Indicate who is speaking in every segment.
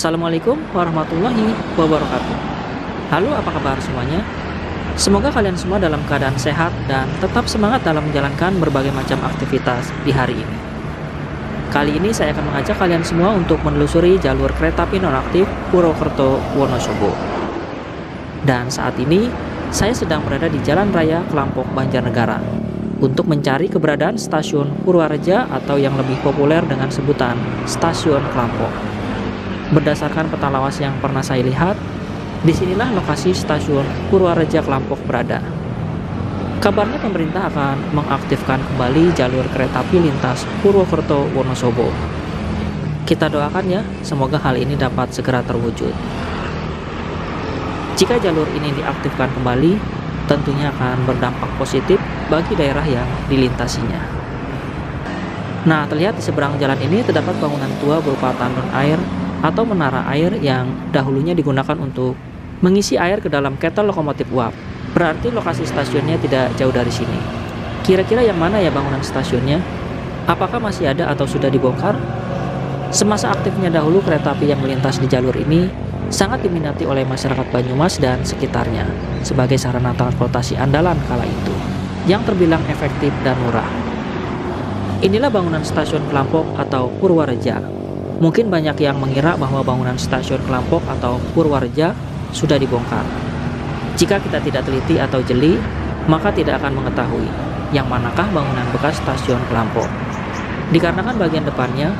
Speaker 1: Assalamualaikum warahmatullahi wabarakatuh. Halo, apa kabar semuanya? Semoga kalian semua dalam keadaan sehat dan tetap semangat dalam menjalankan berbagai macam aktivitas di hari ini. Kali ini saya akan mengajak kalian semua untuk menelusuri jalur kereta api nonaktif Purwokerto Wonosobo. Dan saat ini saya sedang berada di Jalan Raya Kelampok Banjarnegara untuk mencari keberadaan stasiun Purwareja atau yang lebih populer dengan sebutan Stasiun Kelampok. Berdasarkan peta lawas yang pernah saya lihat, disinilah lokasi stasiun Purwareja Kelampok berada. Kabarnya pemerintah akan mengaktifkan kembali jalur kereta api lintas Purwokerto Wonosobo. Kita doakan ya, semoga hal ini dapat segera terwujud. Jika jalur ini diaktifkan kembali, tentunya akan berdampak positif bagi daerah yang dilintasinya. Nah, terlihat di seberang jalan ini terdapat bangunan tua berupa tandon air atau menara air yang dahulunya digunakan untuk mengisi air ke dalam ketel lokomotif uap. Berarti lokasi stasiunnya tidak jauh dari sini. Kira-kira yang mana ya bangunan stasiunnya? Apakah masih ada atau sudah dibongkar? Semasa aktifnya dahulu kereta api yang melintas di jalur ini sangat diminati oleh masyarakat Banyumas dan sekitarnya sebagai sarana transportasi andalan kala itu yang terbilang efektif dan murah. Inilah bangunan stasiun Kelampok atau Purwareja. Mungkin banyak yang mengira bahwa bangunan stasiun Kelampok atau Purwareja sudah dibongkar. Jika kita tidak teliti atau jeli, maka tidak akan mengetahui yang manakah bangunan bekas stasiun Kelampok. Dikarenakan bagian depannya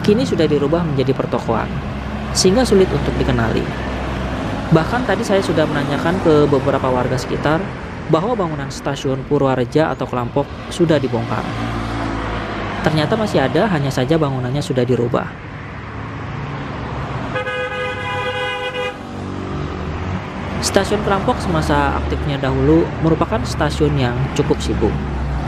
Speaker 1: kini sudah dirubah menjadi pertokoan, sehingga sulit untuk dikenali. Bahkan tadi saya sudah menanyakan ke beberapa warga sekitar bahwa bangunan stasiun Purwareja atau Kelampok sudah dibongkar. Ternyata masih ada, hanya saja bangunannya sudah dirubah. Stasiun Kelampok semasa aktifnya dahulu merupakan stasiun yang cukup sibuk,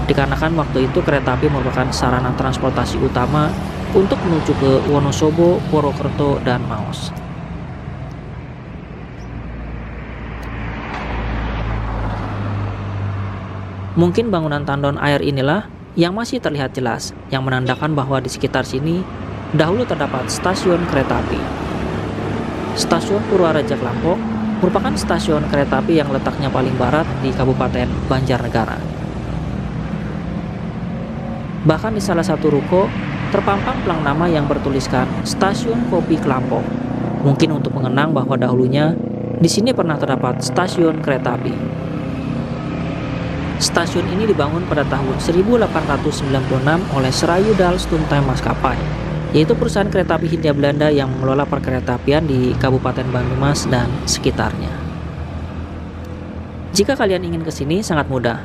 Speaker 1: dikarenakan waktu itu kereta api merupakan sarana transportasi utama untuk menuju ke Wonosobo, Purwokerto, dan Maos. Mungkin bangunan tandon air inilah yang masih terlihat jelas, yang menandakan bahwa di sekitar sini dahulu terdapat stasiun kereta api. Stasiun Purwareja Kelampok merupakan stasiun kereta api yang letaknya paling barat di Kabupaten Banjarnegara. Bahkan di salah satu ruko terpampang pelang nama yang bertuliskan Stasiun Kopi Kelampok. Mungkin untuk mengenang bahwa dahulunya di sini pernah terdapat stasiun kereta api. Stasiun ini dibangun pada tahun 1896 oleh Serayu Dalstuntai Maskapai, yaitu perusahaan kereta api Hindia Belanda yang mengelola perkeretaapian di Kabupaten Banyumas dan sekitarnya. Jika kalian ingin ke sini sangat mudah,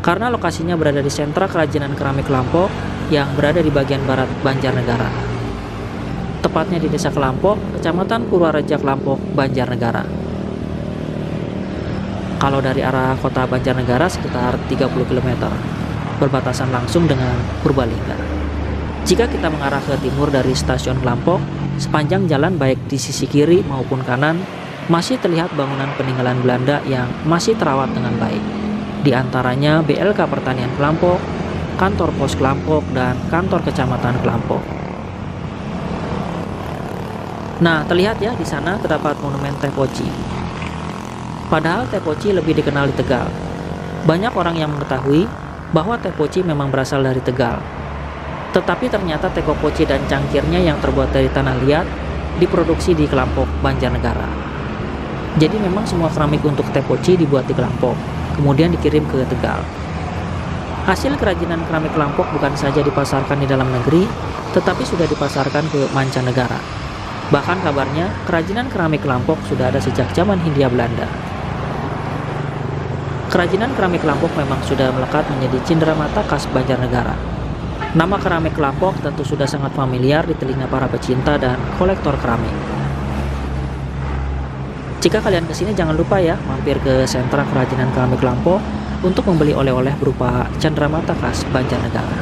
Speaker 1: karena lokasinya berada di sentra kerajinan keramik Kelampok yang berada di bagian barat Banjarnegara. Tepatnya di Desa Kelampok, Kecamatan Purwareja Kelampok, Banjarnegara. Kalau dari arah kota Banjarnegara sekitar 30 km, berbatasan langsung dengan Purbalingga. Jika kita mengarah ke timur dari stasiun Kelampok, sepanjang jalan baik di sisi kiri maupun kanan, masih terlihat bangunan peninggalan Belanda yang masih terawat dengan baik. Di antaranya BLK Pertanian Kelampok, kantor pos Kelampok, dan kantor kecamatan Kelampok. Nah, terlihat ya di sana terdapat monumen Teh Poci. Padahal Teh Poci lebih dikenal di Tegal. Banyak orang yang mengetahui bahwa Teh Poci memang berasal dari Tegal. Tetapi ternyata teko poci dan cangkirnya yang terbuat dari tanah liat diproduksi di Kelampok, Banjarnegara. Jadi memang semua keramik untuk teh poci dibuat di Kelampok, kemudian dikirim ke Tegal. Hasil kerajinan keramik Kelampok bukan saja dipasarkan di dalam negeri, tetapi sudah dipasarkan ke mancanegara. Bahkan kabarnya kerajinan keramik Kelampok sudah ada sejak zaman Hindia Belanda. Kerajinan keramik Kelampok memang sudah melekat menjadi cenderamata khas Banjarnegara. Nama keramik Kelampok tentu sudah sangat familiar di telinga para pecinta dan kolektor keramik. Jika kalian kesini jangan lupa ya mampir ke sentra kerajinan keramik Kelampok untuk membeli oleh-oleh berupa cenderamata khas Banjarnegara.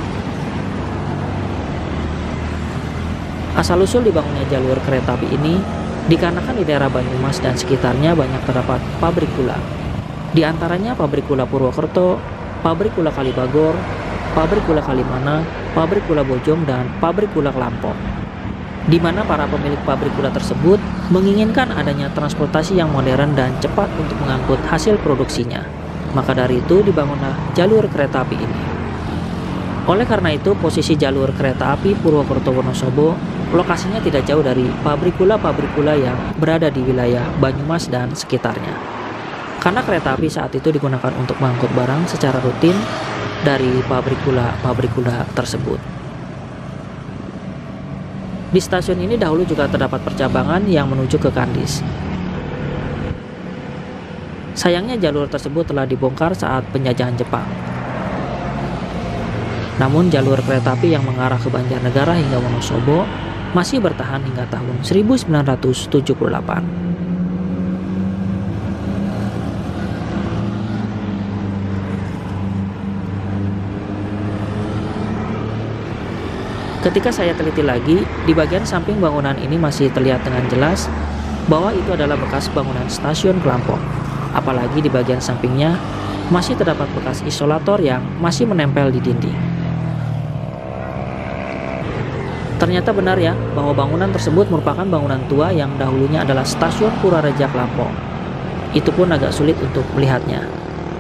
Speaker 1: Asal-usul dibangunnya jalur kereta api ini dikarenakan di daerah Banyumas dan sekitarnya banyak terdapat pabrik gula. Di antaranya pabrik gula Purwokerto, pabrik gula Kalibagor, pabrik gula Kalimana, pabrik gula Bojong, dan pabrik gula Kelampok. di mana para pemilik pabrik gula tersebut menginginkan adanya transportasi yang modern dan cepat untuk mengangkut hasil produksinya. Maka dari itu dibangunlah jalur kereta api ini. Oleh karena itu, posisi jalur kereta api Purwokerto-Wonosobo lokasinya tidak jauh dari pabrik gula yang berada di wilayah Banyumas dan sekitarnya. Karena kereta api saat itu digunakan untuk mengangkut barang secara rutin dari pabrik gula tersebut. Di stasiun ini dahulu juga terdapat percabangan yang menuju ke Kandis. Sayangnya jalur tersebut telah dibongkar saat penjajahan Jepang. Namun jalur kereta api yang mengarah ke Banjarnegara hingga Wonosobo masih bertahan hingga tahun 1978. Ketika saya teliti lagi, di bagian samping bangunan ini masih terlihat dengan jelas bahwa itu adalah bekas bangunan stasiun Klampong. Apalagi di bagian sampingnya masih terdapat bekas isolator yang masih menempel di dinding. Ternyata benar ya, bahwa bangunan tersebut merupakan bangunan tua yang dahulunya adalah stasiun Purwareja Klampong. Itu pun agak sulit untuk melihatnya,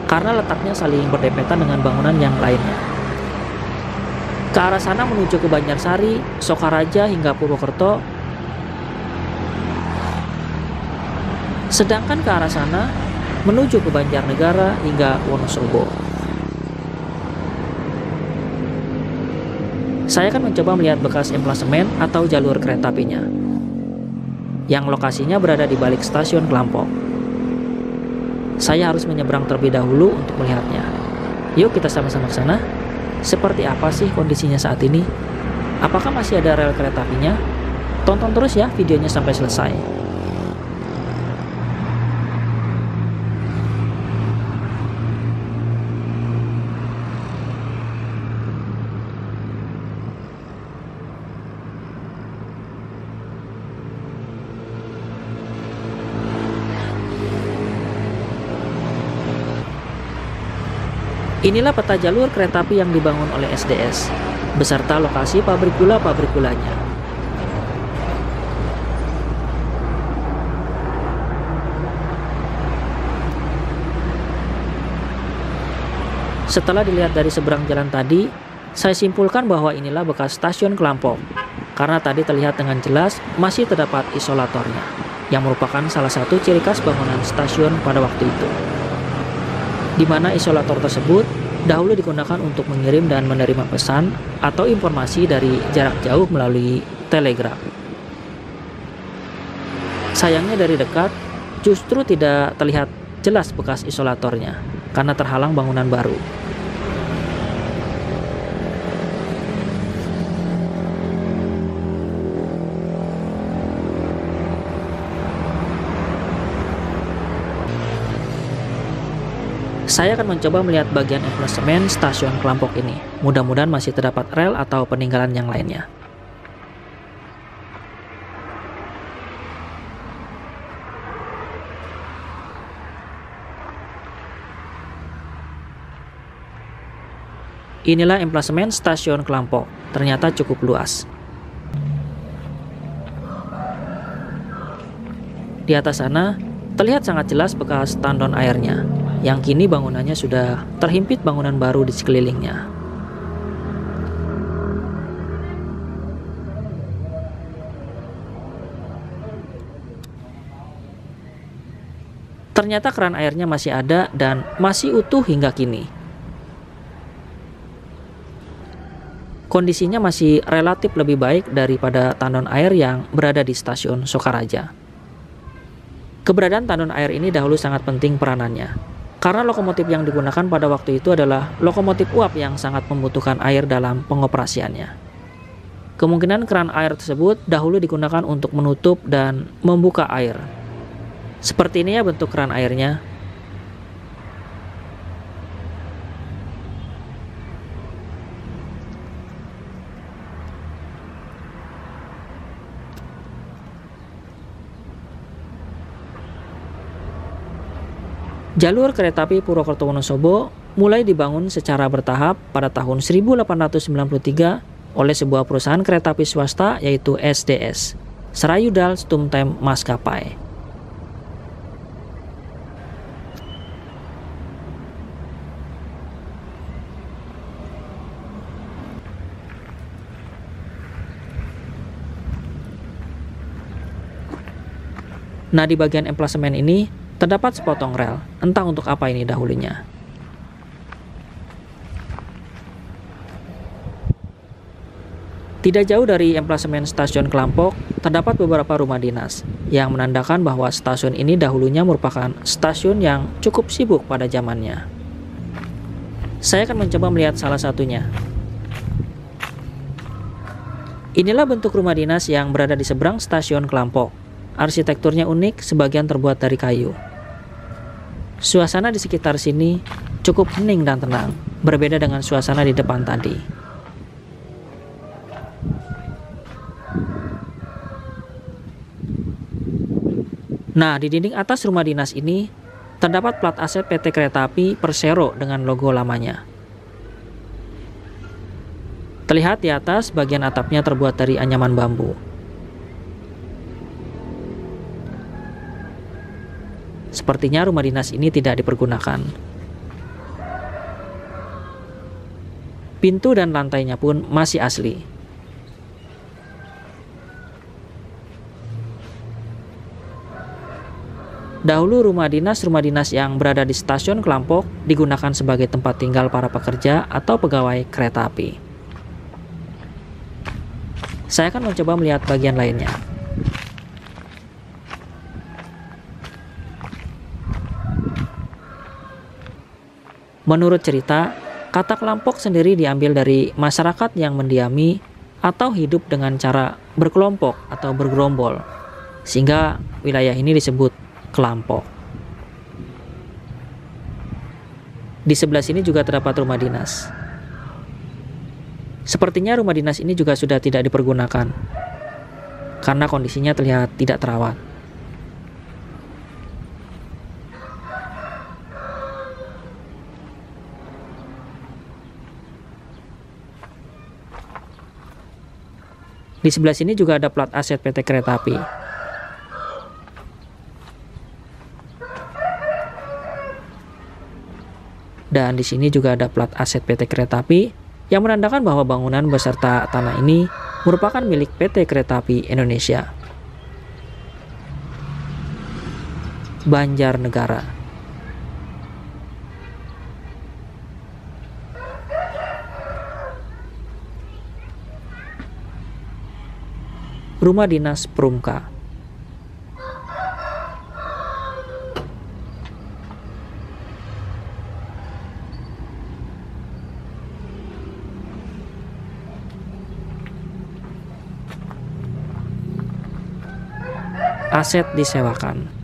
Speaker 1: karena letaknya saling berdempetan dengan bangunan yang lainnya. Ke arah sana menuju ke Banjarsari, Sokaraja hingga Purwokerto. Sedangkan ke arah sana menuju ke Banjarnegara hingga Wonosobo. Saya akan mencoba melihat bekas emplasemen atau jalur kereta apinya, yang lokasinya berada di balik stasiun Klampong. Saya harus menyeberang terlebih dahulu untuk melihatnya. Yuk kita sama-sama ke sana. Seperti apa sih kondisinya saat ini? Apakah masih ada rel kereta apinya? Tonton terus ya videonya sampai selesai. Inilah peta jalur kereta api yang dibangun oleh SDS, beserta lokasi pabrik gulanya. Setelah dilihat dari seberang jalan tadi, saya simpulkan bahwa inilah bekas stasiun Klampong, karena tadi terlihat dengan jelas masih terdapat isolatornya, yang merupakan salah satu ciri khas bangunan stasiun pada waktu itu. Di mana isolator tersebut dahulu digunakan untuk mengirim dan menerima pesan atau informasi dari jarak jauh melalui telegram. Sayangnya dari dekat justru tidak terlihat jelas bekas isolatornya karena terhalang bangunan baru. Saya akan mencoba melihat bagian emplasemen stasiun Klampong ini. Mudah-mudahan masih terdapat rel atau peninggalan yang lainnya. Inilah emplasemen stasiun Klampong. Ternyata cukup luas. Di atas sana terlihat sangat jelas bekas tandon airnya, yang kini bangunannya sudah terhimpit bangunan baru di sekelilingnya. Ternyata keran airnya masih ada dan masih utuh hingga kini. Kondisinya masih relatif lebih baik daripada tandon air yang berada di stasiun Sokaraja. Keberadaan tandon air ini dahulu sangat penting peranannya, karena lokomotif yang digunakan pada waktu itu adalah lokomotif uap yang sangat membutuhkan air dalam pengoperasiannya. Kemungkinan keran air tersebut dahulu digunakan untuk menutup dan membuka air. Seperti ini ya bentuk keran airnya. Jalur kereta api Purwokerto-Wonosobo mulai dibangun secara bertahap pada tahun 1893 oleh sebuah perusahaan kereta api swasta yaitu SDS, Srayudal Stumtime Maskapai. Nah, di bagian emplasemen ini terdapat sepotong rel, entah untuk apa ini dahulunya. Tidak jauh dari emplasemen stasiun Klampok, terdapat beberapa rumah dinas, yang menandakan bahwa stasiun ini dahulunya merupakan stasiun yang cukup sibuk pada zamannya. Saya akan mencoba melihat salah satunya. Inilah bentuk rumah dinas yang berada di seberang stasiun Klampok. Arsitekturnya unik, sebagian terbuat dari kayu. Suasana di sekitar sini cukup hening dan tenang, berbeda dengan suasana di depan tadi. Nah, di dinding atas rumah dinas ini terdapat plat aset PT Kereta Api Persero dengan logo lamanya. Terlihat di atas, bagian atapnya terbuat dari anyaman bambu. Sepertinya rumah dinas ini tidak dipergunakan. Pintu dan lantainya pun masih asli. Dahulu rumah dinas yang berada di stasiun Klampok digunakan sebagai tempat tinggal para pekerja atau pegawai kereta api. Saya akan mencoba melihat bagian lainnya. Menurut cerita, kata Klampok sendiri diambil dari masyarakat yang mendiami atau hidup dengan cara berkelompok atau bergerombol, sehingga wilayah ini disebut Klampok. Di sebelah sini juga terdapat rumah dinas. Sepertinya rumah dinas ini juga sudah tidak dipergunakan, karena kondisinya terlihat tidak terawat. Di sebelah sini juga ada plat aset PT Kereta Api. Dan di sini juga ada plat aset PT Kereta Api yang menandakan bahwa bangunan beserta tanah ini merupakan milik PT Kereta Api Indonesia. Banjarnegara. Rumah dinas Prumka. Aset disewakan.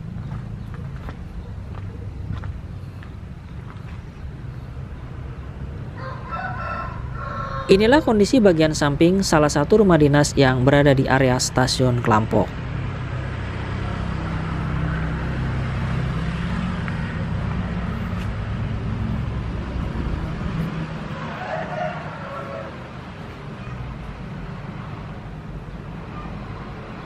Speaker 1: Inilah kondisi bagian samping salah satu rumah dinas yang berada di area stasiun Klampok.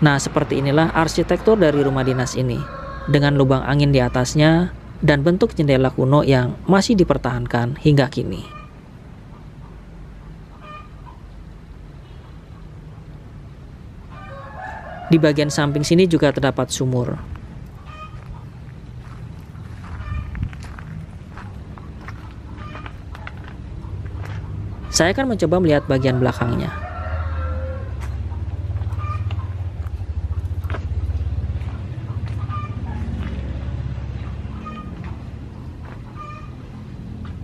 Speaker 1: Nah, seperti inilah arsitektur dari rumah dinas ini, dengan lubang angin di atasnya dan bentuk jendela kuno yang masih dipertahankan hingga kini. Di bagian samping sini juga terdapat sumur. Saya akan mencoba melihat bagian belakangnya.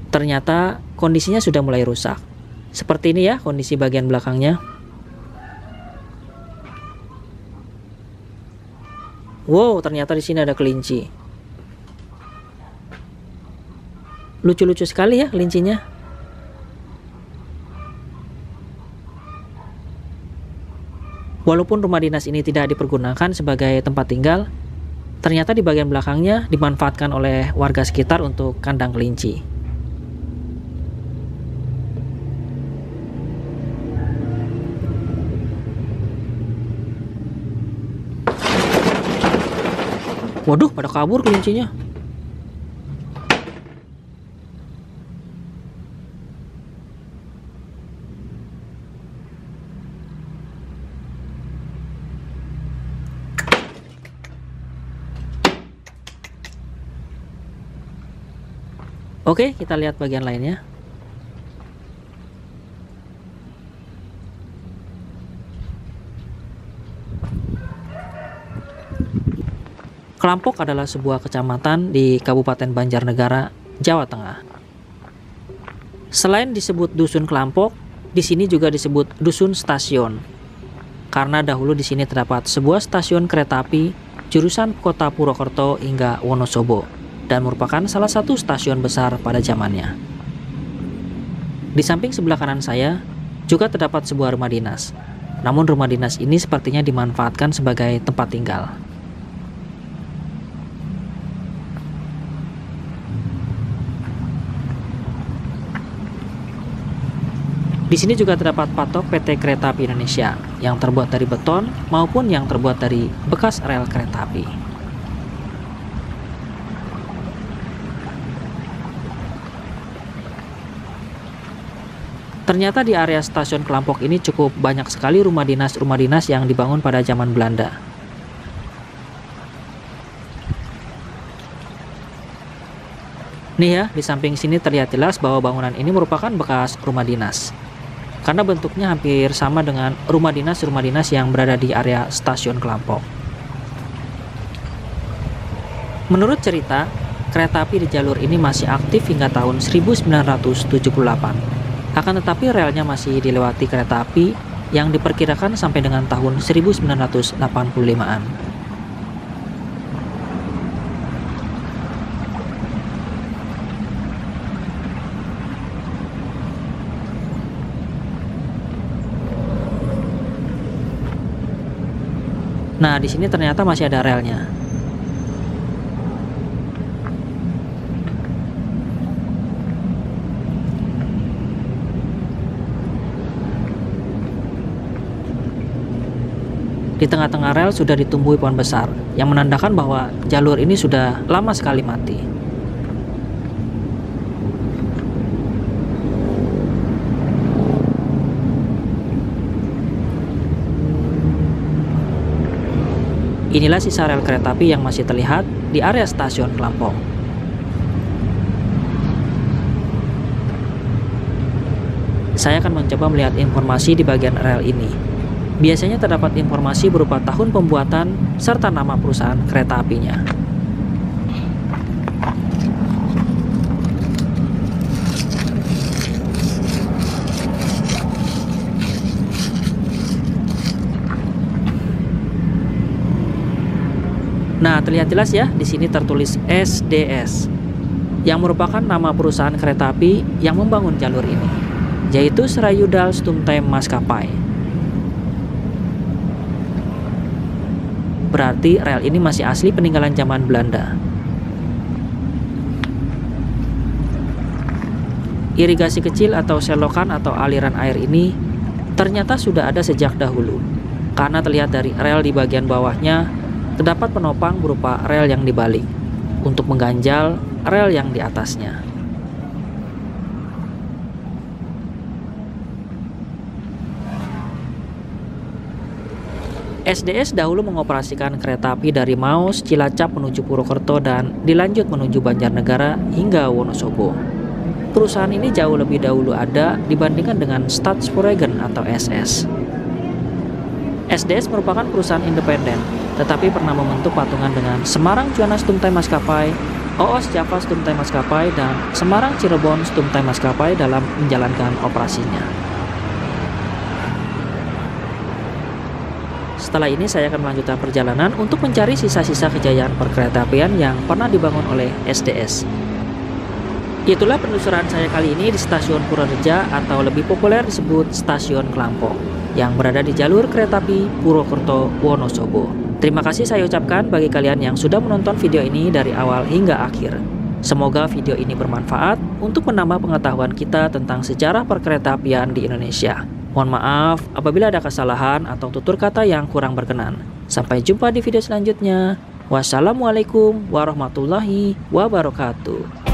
Speaker 1: Ternyata kondisinya sudah mulai rusak. Seperti ini ya kondisi bagian belakangnya. Wow, ternyata di sini ada kelinci. Lucu-lucu sekali ya kelincinya. Walaupun rumah dinas ini tidak dipergunakan sebagai tempat tinggal, ternyata di bagian belakangnya dimanfaatkan oleh warga sekitar untuk kandang kelinci. Waduh, pada kabur kelincinya. Oke, kita lihat bagian lainnya. Kelampok adalah sebuah kecamatan di Kabupaten Banjarnegara, Jawa Tengah. Selain disebut Dusun Kelampok, di sini juga disebut Dusun Stasiun. Karena dahulu di sini terdapat sebuah stasiun kereta api jurusan Kota Purwokerto hingga Wonosobo, dan merupakan salah satu stasiun besar pada zamannya. Di samping sebelah kanan saya juga terdapat sebuah rumah dinas. Namun rumah dinas ini sepertinya dimanfaatkan sebagai tempat tinggal. Di sini juga terdapat patok PT Kereta Api Indonesia yang terbuat dari beton maupun yang terbuat dari bekas rel kereta api. Ternyata di area stasiun Kelampok ini cukup banyak sekali rumah dinas yang dibangun pada zaman Belanda. Nih ya, di samping sini terlihat jelas bahwa bangunan ini merupakan bekas rumah dinas. Karena bentuknya hampir sama dengan rumah dinas yang berada di area stasiun Kelampok. Menurut cerita, kereta api di jalur ini masih aktif hingga tahun 1978. Akan tetapi relnya masih dilewati kereta api yang diperkirakan sampai dengan tahun 1985-an. Nah, di sini ternyata masih ada relnya. Di tengah-tengah rel sudah ditumbuhi pohon besar, yang menandakan bahwa jalur ini sudah lama sekali mati. Inilah sisa rel kereta api yang masih terlihat di area stasiun Kelampok. Saya akan mencoba melihat informasi di bagian rel ini. Biasanya terdapat informasi berupa tahun pembuatan serta nama perusahaan kereta apinya. Nah, terlihat jelas ya, di sini tertulis SDS, yang merupakan nama perusahaan kereta api yang membangun jalur ini, yaitu Srayudal Stumtime Maskapai. Berarti rel ini masih asli peninggalan zaman Belanda. Irigasi kecil atau selokan atau aliran air ini ternyata sudah ada sejak dahulu. Karena terlihat dari rel di bagian bawahnya terdapat penopang berupa rel yang dibalik untuk mengganjal rel yang di atasnya. SDS dahulu mengoperasikan kereta api dari Maus, Cilacap menuju Purwokerto dan dilanjut menuju Banjarnegara hingga Wonosobo. Perusahaan ini jauh lebih dahulu ada dibandingkan dengan Stadspoorwegen atau SS. SDS merupakan perusahaan independen, tetapi pernah membentuk patungan dengan Semarang Juana Stumtime Maskapai, OOS Java Stumtime Maskapai, dan Semarang Cirebon Stumtime Maskapai dalam menjalankan operasinya. Setelah ini saya akan melanjutkan perjalanan untuk mencari sisa-sisa kejayaan perkeretaapian yang pernah dibangun oleh SDS. Itulah penelusuran saya kali ini di Stasiun Purworeja atau lebih populer disebut Stasiun Kelampok yang berada di jalur kereta api Purwokerto Wonosobo. Terima kasih saya ucapkan bagi kalian yang sudah menonton video ini dari awal hingga akhir. Semoga video ini bermanfaat untuk menambah pengetahuan kita tentang sejarah perkeretaapian di Indonesia. Mohon maaf apabila ada kesalahan atau tutur kata yang kurang berkenan. Sampai jumpa di video selanjutnya. Wassalamualaikum warahmatullahi wabarakatuh.